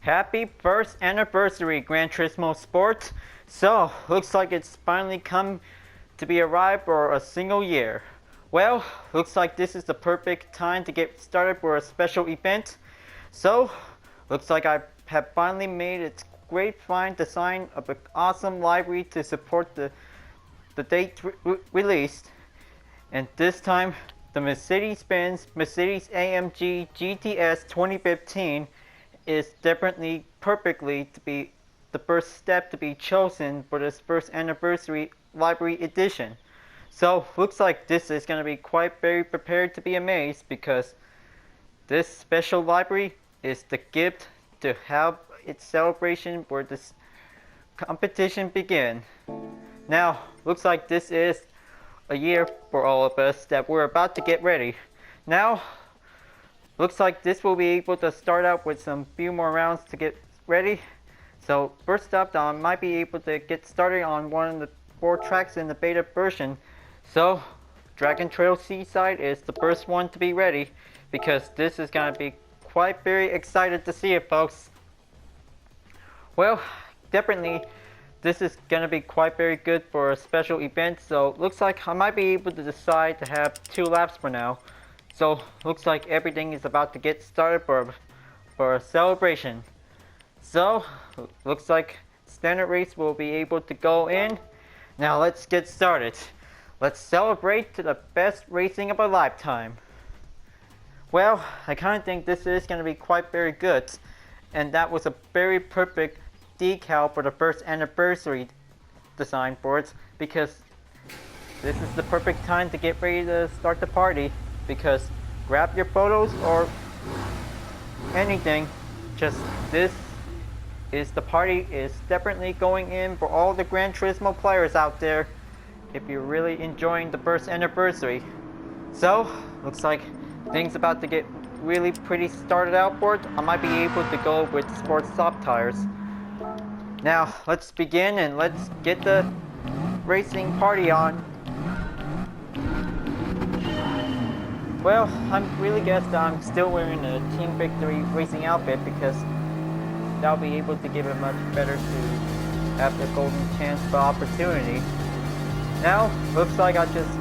Happy first anniversary, Gran Turismo Sport. So, looks like it's finally come to be arrived for a single year. Well, looks like this is the perfect time to get started for a special event. So, looks like I have finally made its great fine design of an awesome library to support the date released. And this time, the Mercedes-Benz Mercedes-AMG GTS 2015 is definitely perfectly to be the first step to be chosen for this first anniversary library edition. So looks like this is going to be quite very prepared to be amazed, because this special library is the gift to have its celebration for this competition begin. Now looks like this is a year for all of us that we're about to get ready. Now looks like this will be able to start out with some few more rounds to get ready. So first up, I might be able to get started on one of the 4 tracks in the beta version. So Dragon Trail Seaside is the first one to be ready, because this is going to be quite very excited to see it, folks. Well, definitely this is going to be quite very good for a special event. So looks like I might be able to decide to have 2 laps for now. So looks like everything is about to get started for a celebration. So looks like standard race will be able to go in. Now let's get started. Let's celebrate to the best racing of a lifetime. Well, I kind of think this is going to be quite very good, and that was a very perfect decal for the first anniversary design for it, because this is the perfect time to get ready to start the party. Because grab your photos or anything, just this is the party is definitely going in for all the Gran Turismo players out there, if you're really enjoying the first anniversary. So looks like things about to get really pretty started out for it. I might be able to go with sports soft tires. Now let's begin and let's get the racing party on. Well, I'm really guess that I'm still wearing a Team Victory racing outfit, because that'll be able to give it much better to have the golden chance for opportunity. Now, looks like I just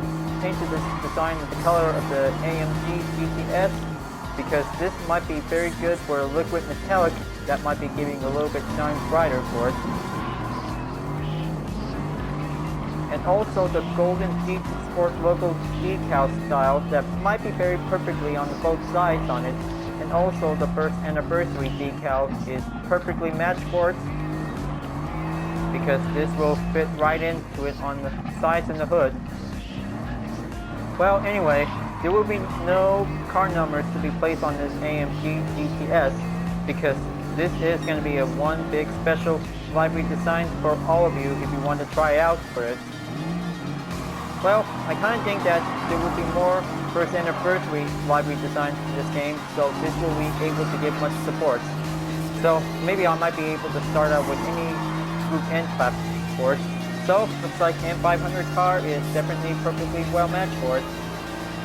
painted this design with the color of the AMG GTS, because this might be very good for a liquid metallic that might be giving a little bit shine brighter for it. And also the golden GT Sport logo decal style that might be very perfectly on both sides on it. And also the first anniversary decal is perfectly matched for it, because this will fit right into it on the sides and the hood. Well, anyway, there will be no car numbers to be placed on this AMG GTS, because this is going to be a one big special library design for all of you if you want to try out for it. Well, I kind of think that there will be more first anniversary library designs in this game, so this will be able to get much support. So maybe I might be able to start out with any Group N class for it. So looks like M500 car is definitely perfectly well matched for it.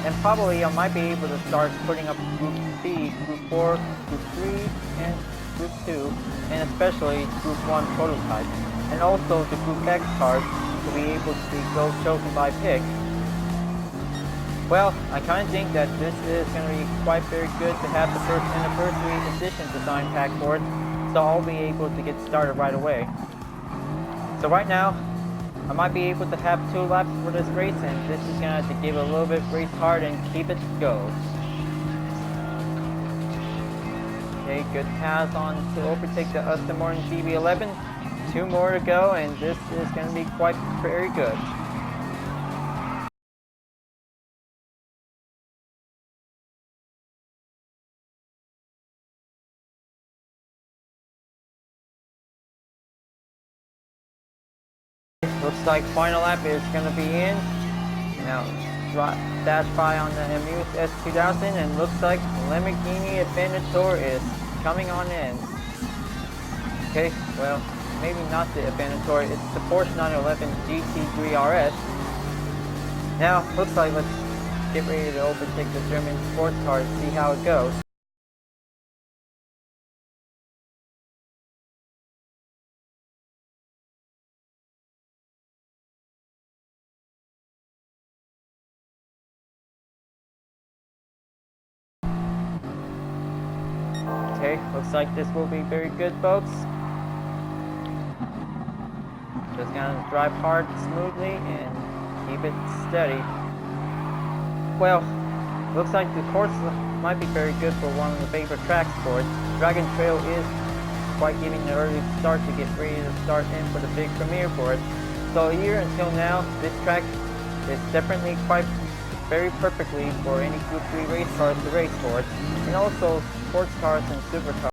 And probably I might be able to start putting up Group B, Group 4, Group 3, and Group 2, and especially Group 1 prototype. And also the Group X cars to be able to be chosen by pick. Well, I kind of think that this is going to be quite very good to have the first anniversary edition design pack for it, so I'll be able to get started right away. So right now, I might be able to have 2 laps for this race, and this is going to have to give a little bit race hard and keep it go. Okay, good pass on to overtake the Aston Martin DB11. 2 more to go, and this is going to be quite very good. Looks like final lap is going to be in. Now dash by on the Amuse S2000, and looks like Lamborghini Aventador is coming on in. Okay, well, maybe not the Aventador, it's the Porsche 911 GT3 RS. Now, looks like let's get ready to overtake the German sports car to see how it goes. Okay, looks like this will be very good, folks. Just gonna drive hard, smoothly, and keep it steady. Well, looks like the course might be very good for one of the favorite tracks for it. Dragon Trail is quite giving an early start to get ready to start in for the big premiere for it. So a year until now, this track is definitely quite very perfectly for any Group 3 race cars to race for it, and also sports cars and supercars.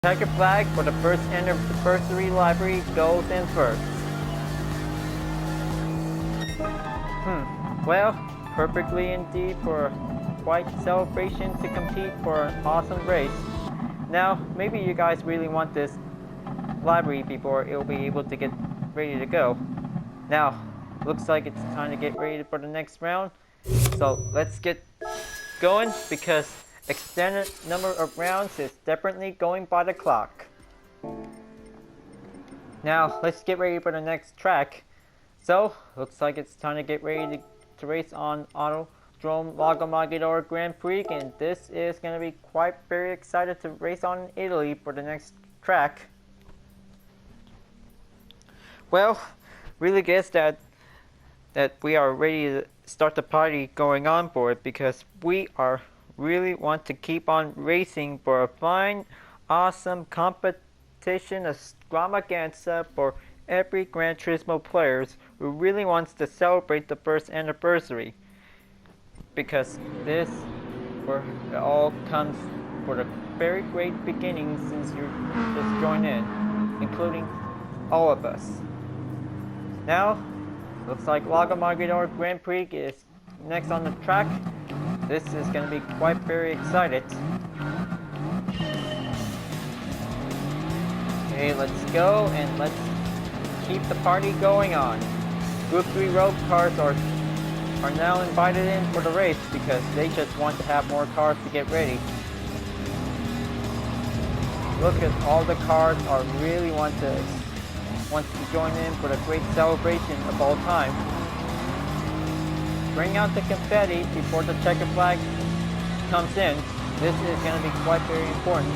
Checkered flag for the first anniversary library goes in first. Well, perfectly indeed for quite celebration to compete for an awesome race. Now, maybe you guys really want this library before it'll be able to get ready to go. Now, looks like it's time to get ready for the next round. So let's get going because extended number of rounds is definitely going by the clock. Now, let's get ready for the next track. So, looks like it's time to get ready to race on Autodrome Lago Maggiore Grand Prix, and this is going to be quite very excited to race on in Italy for the next track. Well, really guess that we are ready to start the party going on for it because we are really want to keep on racing for a fine, awesome competition extravaganza for every Gran Turismo players who really wants to celebrate the first anniversary, because this where it all comes for the very great beginning since you just joined in, including all of us. Now, looks like Lago Maggiore Grand Prix is next on the track. This is going to be quite very excited. Okay, let's go and let's keep the party going on. Group 3 road cars are now invited in for the race because they just want to have more cars to get ready. Look at all the cars are really want to join in for the great celebration of all time. Bring out the confetti before the checkered flag comes in. This is going to be quite very important.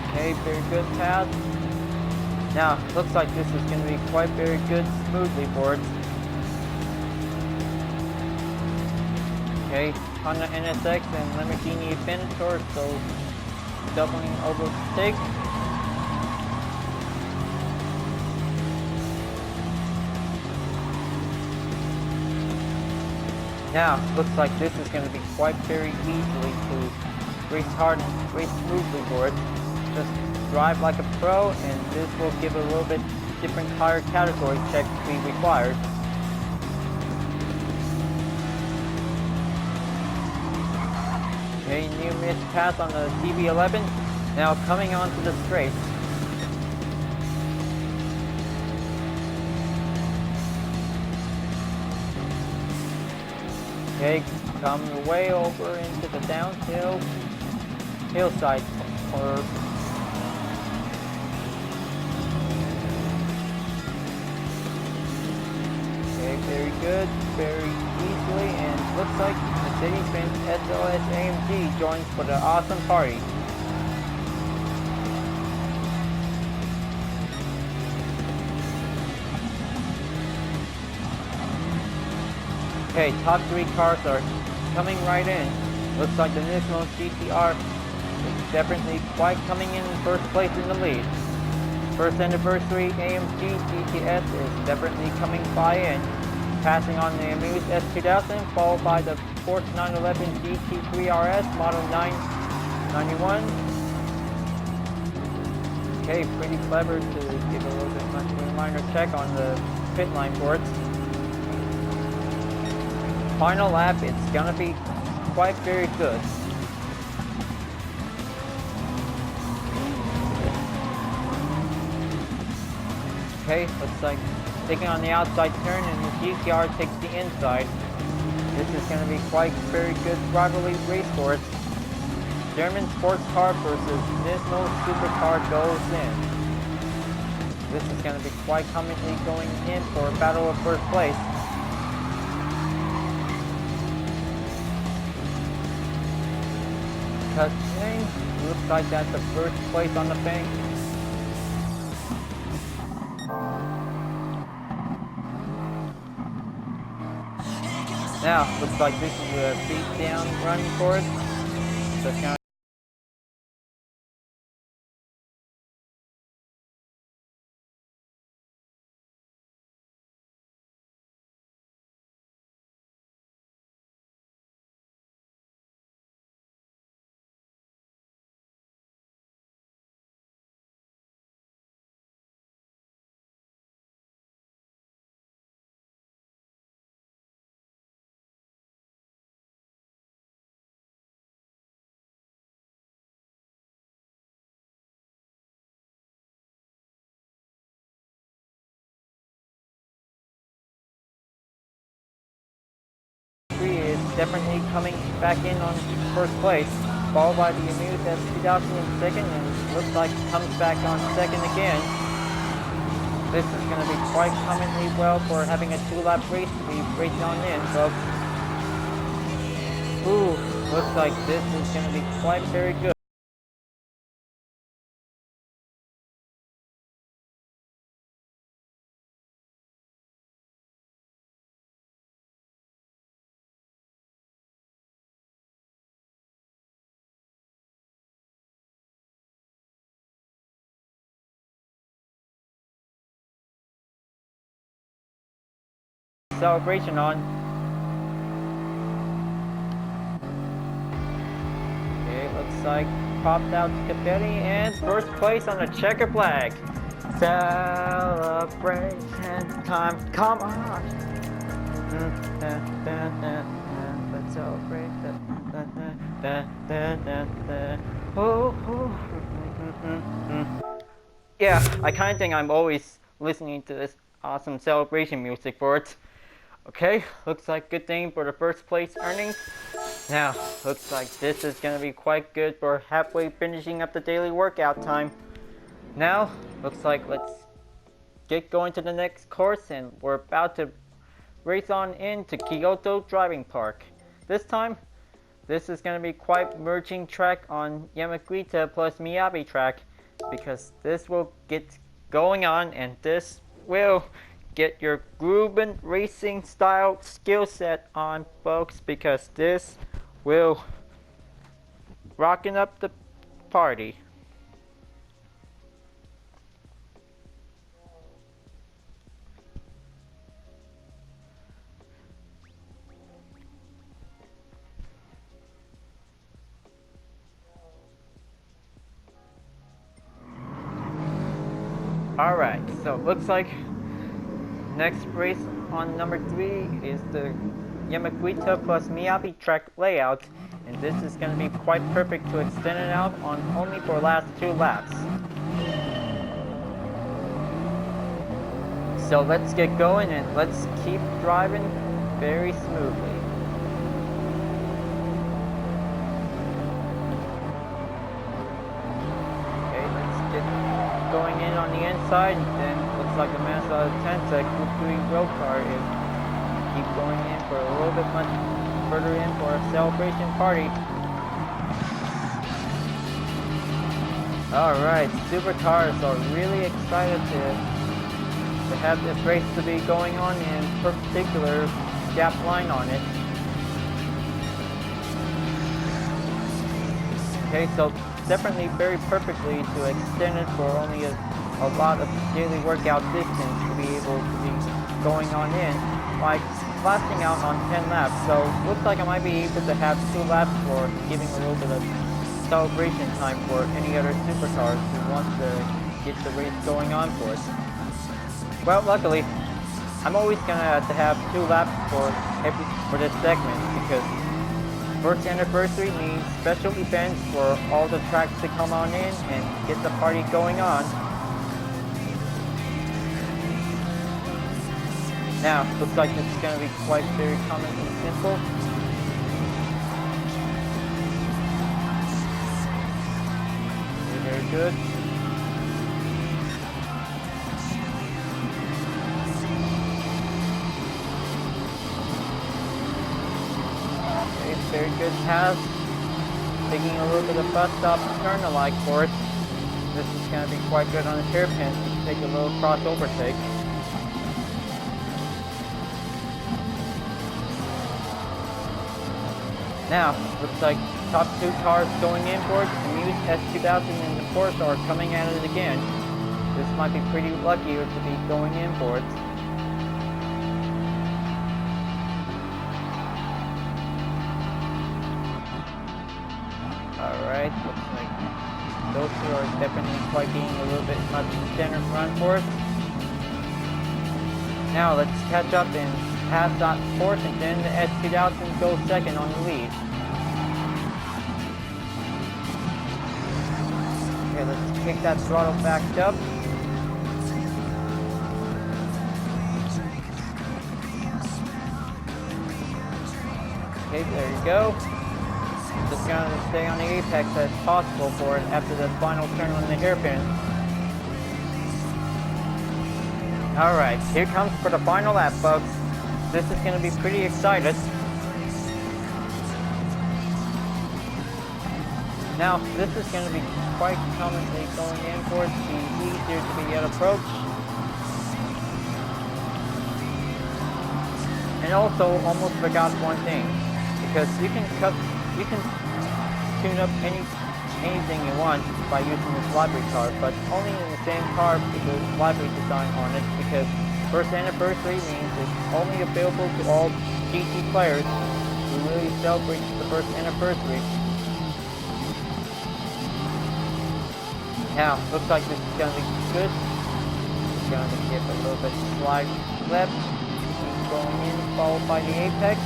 Okay, very good pass. Now, looks like this is going to be quite very good smoothly for it. Okay, Honda NSX and Lamborghini Aventador, so doubling overtake. Now, looks like this is going to be quite very easily to race hard and race smoothly for it. Just drive like a pro, and this will give a little bit different higher category check be required. Okay, new miss pass on the DB11. Now coming onto the straight. Okay, come way over into the downhill hillside curve. Okay, very good, very easily, and looks like Mercedes-Benz SLS AMG joins for the awesome party. Okay, top 3 cars are coming right in. Looks like the Nismo GTR is definitely quite coming in first place in the lead. First anniversary AMG GTS is definitely coming by in, passing on the Amuse S2000, followed by the Sports 911 GT3 RS Model 991. Okay, pretty clever to give a little bit much of a minor check on the pit line for it. Final lap, it's gonna be quite very good. Okay, looks like taking on the outside turn and the GTR takes the inside. This is going to be quite very good rivalry race for it. German sports car versus Nismo supercar goes in. This is going to be quite commonly going in for a battle of first place. Cutting, looks like that's the first place on the bank. Now, looks like this is a beat down run for it. So it's gonna is definitely coming back in on first place, followed by the Amuse S2000 in second, and looks like comes back on second again. This is going to be quite commonly well for having a 2-lap race to be racing on in, folks. Ooh, looks like this is going to be quite very good. Celebration on. Okay, looks like popped out confetti and first place on the checker flag. Celebration time, come on! Let's celebrate. Yeah, I kind of think I'm always listening to this awesome celebration music for it. Okay, looks like good thing for the first place earnings. Now, looks like this is going to be quite good for halfway finishing up the daily workout time. Now, looks like let's get going to the next course, and we're about to race on into Kyoto Driving Park. This time, this is going to be quite merging track on Yamaguchi plus Miyabi track, because this will get going on, and this will get your grooving racing style skill set on, folks, because this will rocking up the party. Alright, so looks like next race on number 3 is the Yamaguchi plus Miyabi track layout, and this is going to be quite perfect to extend it out on only for last 2 laps. So let's get going and let's keep driving very smoothly. Going in on the inside, and then looks like the Mazda 10 Group 3 road car is keep going in for a little bit much further in for a celebration party. Alright, supercars are really excited to have this race to be going on, in particular gap line on it. Okay, so definitely very perfectly to extend it for only a lot of daily workout distance to be able to be going on in. Like lasting out on 10 laps, so looks like I might be able to have 2 laps for giving a little bit of celebration time for any other supercars who want to get the race going on for it. Well, luckily, I'm always gonna have 2 laps for this segment because first anniversary means special events for all the tracks to come on in and get the party going on. Now, looks like this is going to be quite very common and simple. Very good. Okay, very good pass. Taking a little bit of bus stop turn alike for it. This is going to be quite good on the hairpin. Take a little crossover take. Now, looks like top 2 cars going in for it. The Muse S2000 and the Porsche are coming at it again. This might be pretty lucky to be going in for it. Alright, looks like those 2 are definitely quite getting a little bit much standard run for it. Now, let's catch up and pass that Porsche, and then the S2000 goes second on the lead. Okay, let's kick that throttle back up. Okay, there you go. Just gonna stay on the apex as possible for it after the final turn on the hairpin. Alright, here comes for the final lap, folks. This is going to be pretty exciting. Now, this is going to be quite commonly going in for it to be easier to be at approach. And also, almost forgot one thing, because you can tune up anything you want by using this library car, but only in the same car with the library design on it, because first anniversary means it's only available to all GT players who really celebrate the first anniversary. Now, looks like this is going to be good. It's going to give a little bit slide left, going in, followed by the apex.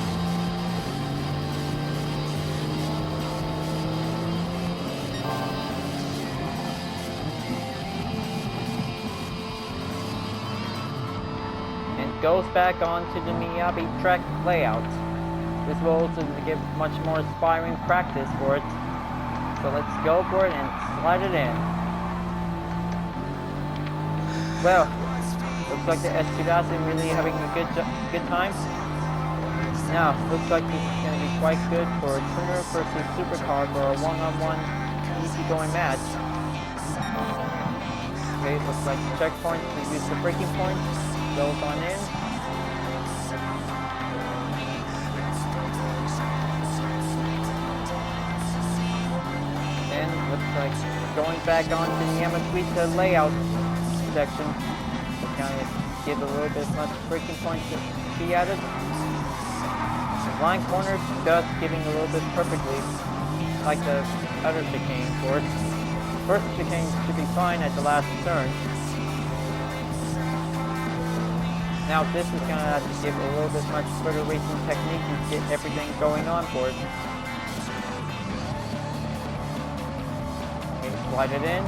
Goes back onto the Miyabi track layout. This will also give much more aspiring practice for it. So let's go for it and slide it in. Well, looks like the S2000 really having a good time. Now, looks like this is going to be quite good for a tuner versus supercar for a one-on-one easy-going match. Okay, looks like the checkpoint to use the braking point. Goes on in. And looks like going back onto the Yamaguchi layout section. To kind of give a little bit much braking point to be added. The line corner just giving a little bit perfectly like the other chicane for it. First chicane should be fine at the last turn. Now this is going to have to give a little bit much further racing technique to get everything going on for it. Okay, slide it in.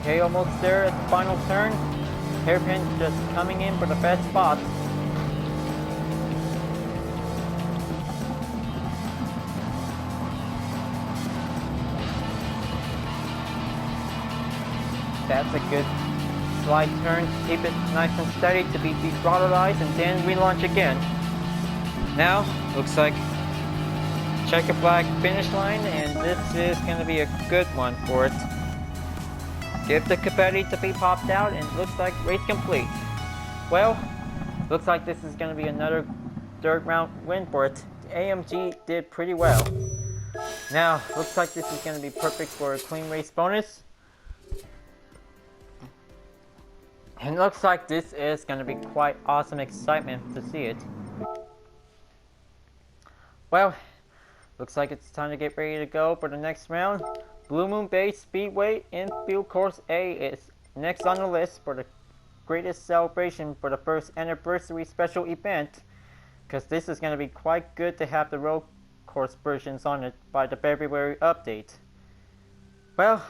Okay, almost there at the final turn. Hairpin just coming in for the best spots. That's a good slide turn to keep it nice and steady to be throttled and then relaunch again. Now, looks like checker flag finish line, and this is going to be a good one for it. Give the confetti to be popped out, and looks like race complete. Well, looks like this is going to be another third round win for it. AMG did pretty well. Now, looks like this is going to be perfect for a clean race bonus. And looks like this is going to be quite awesome excitement to see it. Well, looks like it's time to get ready to go for the next round. Blue Moon Bay Speedway Infield Course A is next on the list for the greatest celebration for the first anniversary special event, because this is going to be quite good to have the road course versions on it by the February update. Well,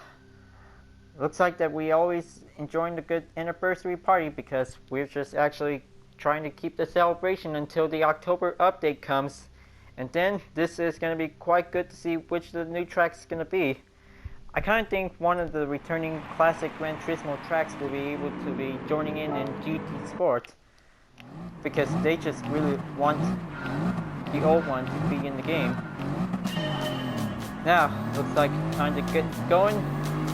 looks like that we always enjoying the good anniversary party, because we're just actually trying to keep the celebration until the October update comes, and then this is going to be quite good to see which of the new tracks is going to be. I kind of think one of the returning classic Gran Turismo tracks will be able to be joining in GT Sport, because they just really want the old one to be in the game. Now, looks like time to get going.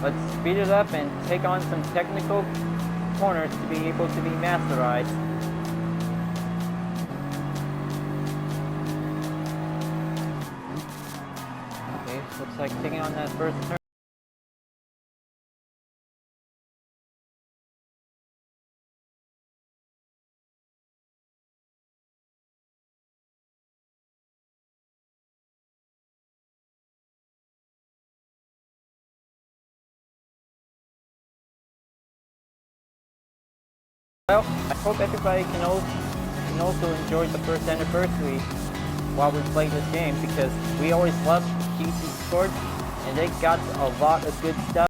Let's speed it up and take on some technical corners to be able to be masterized. Okay, looks like taking on that first turn. Well, I hope everybody can also enjoy the first anniversary while we play this game, because we always love GT Sport and they got a lot of good stuff.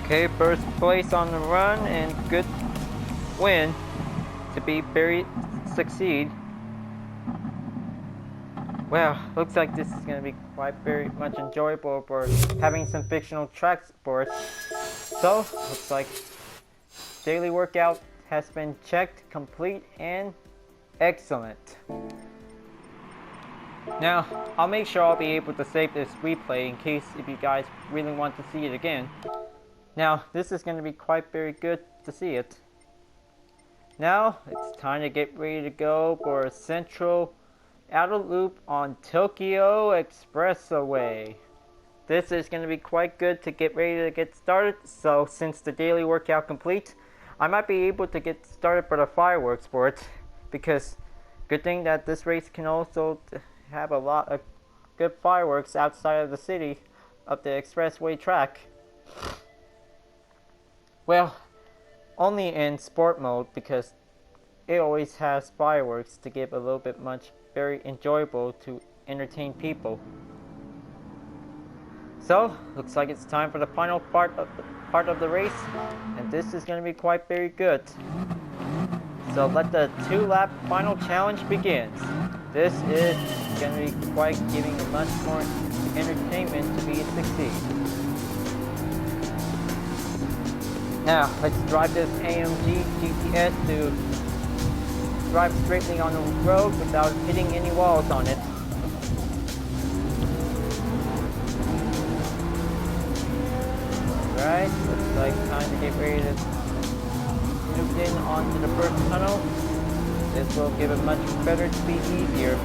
Okay, first place on the run and good win to be very succeed. Well, looks like this is going to be quite very much enjoyable for having some fictional track sports. So, looks like daily workout has been checked, complete, and excellent. Now, I'll make sure I'll be able to save this replay in case if you guys really want to see it again. Now, this is going to be quite very good to see it. Now, it's time to get ready to go for a central outer loop on Tokyo Expressway. This is going to be quite good to get ready to get started. So, since the daily workout complete, I might be able to get started for the fireworks for it. Because, good thing that this race can also have a lot of good fireworks outside of the city of the expressway track. Well, only in sport mode, because it always has fireworks to give a little bit much very enjoyable to entertain people. So, looks like it's time for the final part of the race, and this is going to be quite very good. So let the 2-lap final challenge begins. This is going to be quite giving much more entertainment to be a succeed. Now, let's drive this AMG GTS to drive straightly on the road without hitting any walls on it. Alright, looks like time to get ready to loop in onto the first tunnel. This will give it much better speed easier.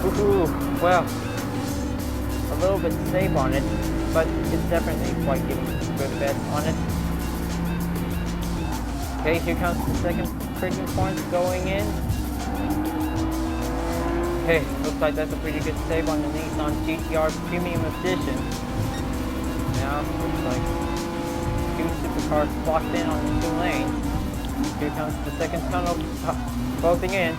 Woohoo! Well, a little bit safe on it, but it's definitely quite getting good bets on it. Okay, here comes the second braking point going in. Okay, looks like that's a pretty good save on the Nissan GTR Premium Edition. Now, looks like 2 supercars blocked in on the 2 lanes. Here comes the second tunnel closing in.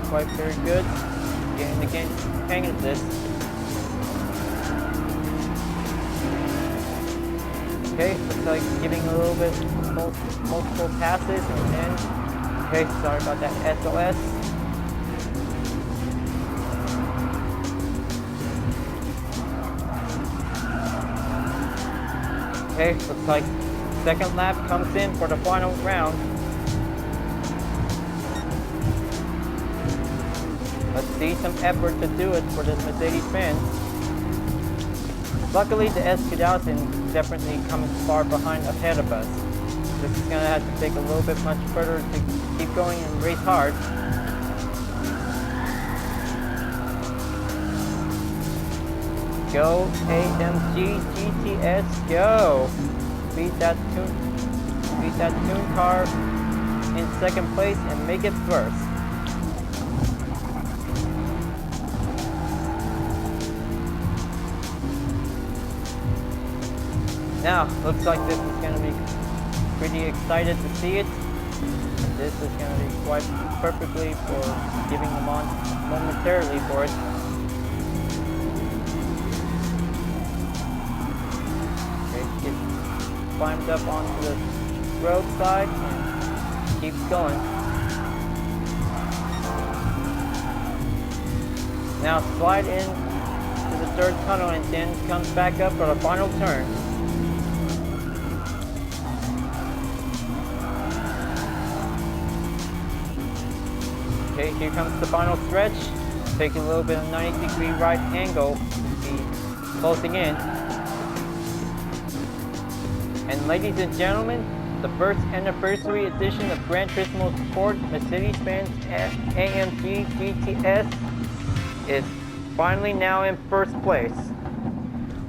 Quite very good. Getting the hang of this. Okay, looks like giving a little bit multiple passes and then. Okay, sorry about that SOS. Okay, looks like second lap comes in for the final round. Let's see some effort to do it for this Mercedes-Benz. Luckily, the S2000 definitely comes far behind ahead of us. This is going to have to take a little bit much further to keep going and race hard. Go AMG GTS, go! Beat that tune car in second place and make it first. Now, looks like this is going to be pretty excited to see it. This is going to be quite perfectly for giving them on momentarily for it. Okay, get climbed up onto the roadside and keeps going. Now slide in to the third tunnel and then comes back up for the final turn. Okay, here comes the final stretch. Take a little bit of 90-degree right angle to be closing in. And ladies and gentlemen, the first anniversary edition of Gran Turismo Sport Mercedes-Benz AMG GTS is finally now in first place.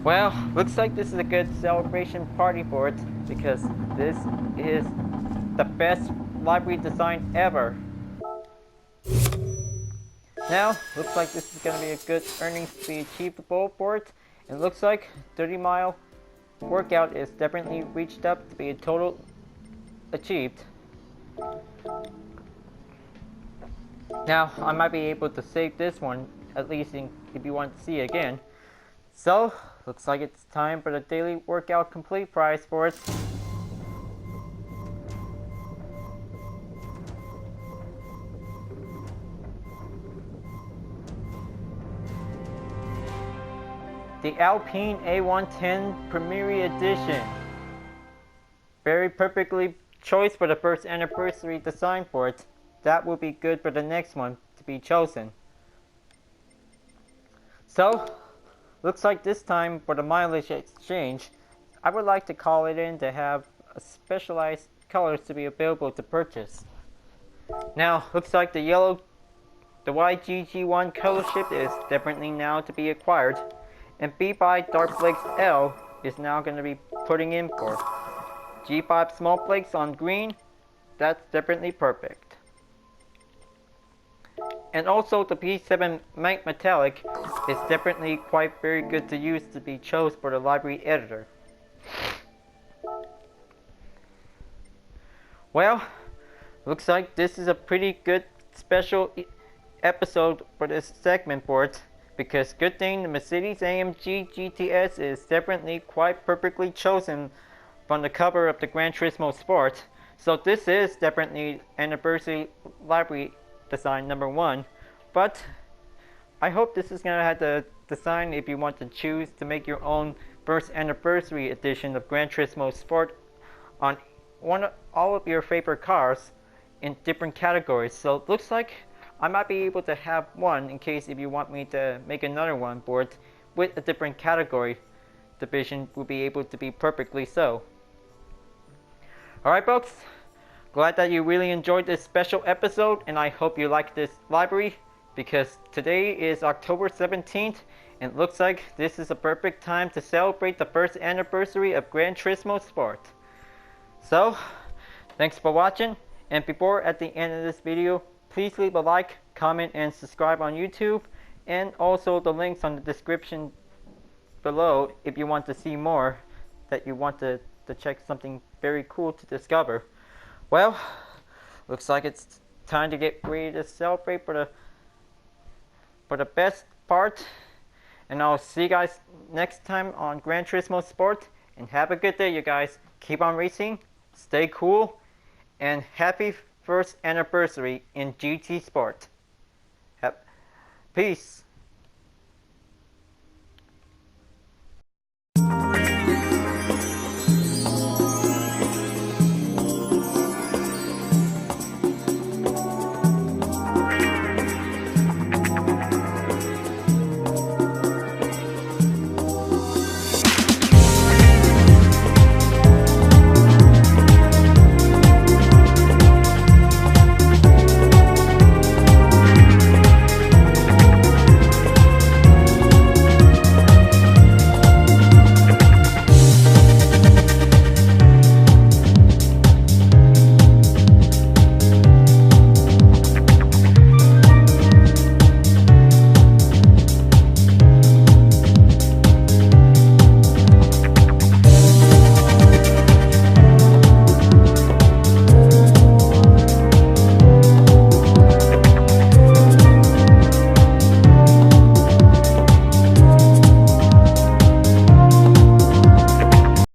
Well, looks like this is a good celebration party for it because this is the best livery design ever. Now, looks like this is going to be a good earnings to be achievable for it. It looks like 30-mile workout is definitely reached up to be a total achieved. Now, I might be able to save this one, at least if you want to see it again. So, looks like it's time for the daily workout complete price for it. The Alpine A110 Premier Edition. Very perfectly choice for the first anniversary design for it. That will be good for the next one to be chosen. So, looks like this time for the mileage exchange, I would like to call it in to have specialized colors to be available to purchase. Now, looks like the YGG1 color shift is definitely now to be acquired. And B5 Dark Flakes L is now going to be putting in for G5 Small Flakes on green. That's definitely perfect. And also the P7 Matte Metallic is definitely quite very good to use to be chosen for the library editor. Well, looks like this is a pretty good special episode for this segment board, because good thing the Mercedes-AMG GTS is definitely quite perfectly chosen from the cover of the Gran Turismo Sport. So this is definitely anniversary library design number 1, but I hope this is going to have the design if you want to choose to make your own first anniversary edition of Gran Turismo Sport on all of your favorite cars in different categories. So it looks like I might be able to have one in case if you want me to make another one board with a different category division will be able to be perfectly so. Alright folks, glad that you really enjoyed this special episode, and I hope you like this library, because today is October 17th and it looks like this is a perfect time to celebrate the first anniversary of Gran Turismo Sport. So, thanks for watching, and before at the end of this video, please leave a like, comment, and subscribe on YouTube, and also the links on the description below if you want to see more, that you want to check something very cool to discover. Well, looks like it's time to get ready to celebrate for the best part, and I'll see you guys next time on Gran Turismo Sport, and have a good day you guys. Keep on racing, stay cool, and happy first anniversary in GT Sport. Peace.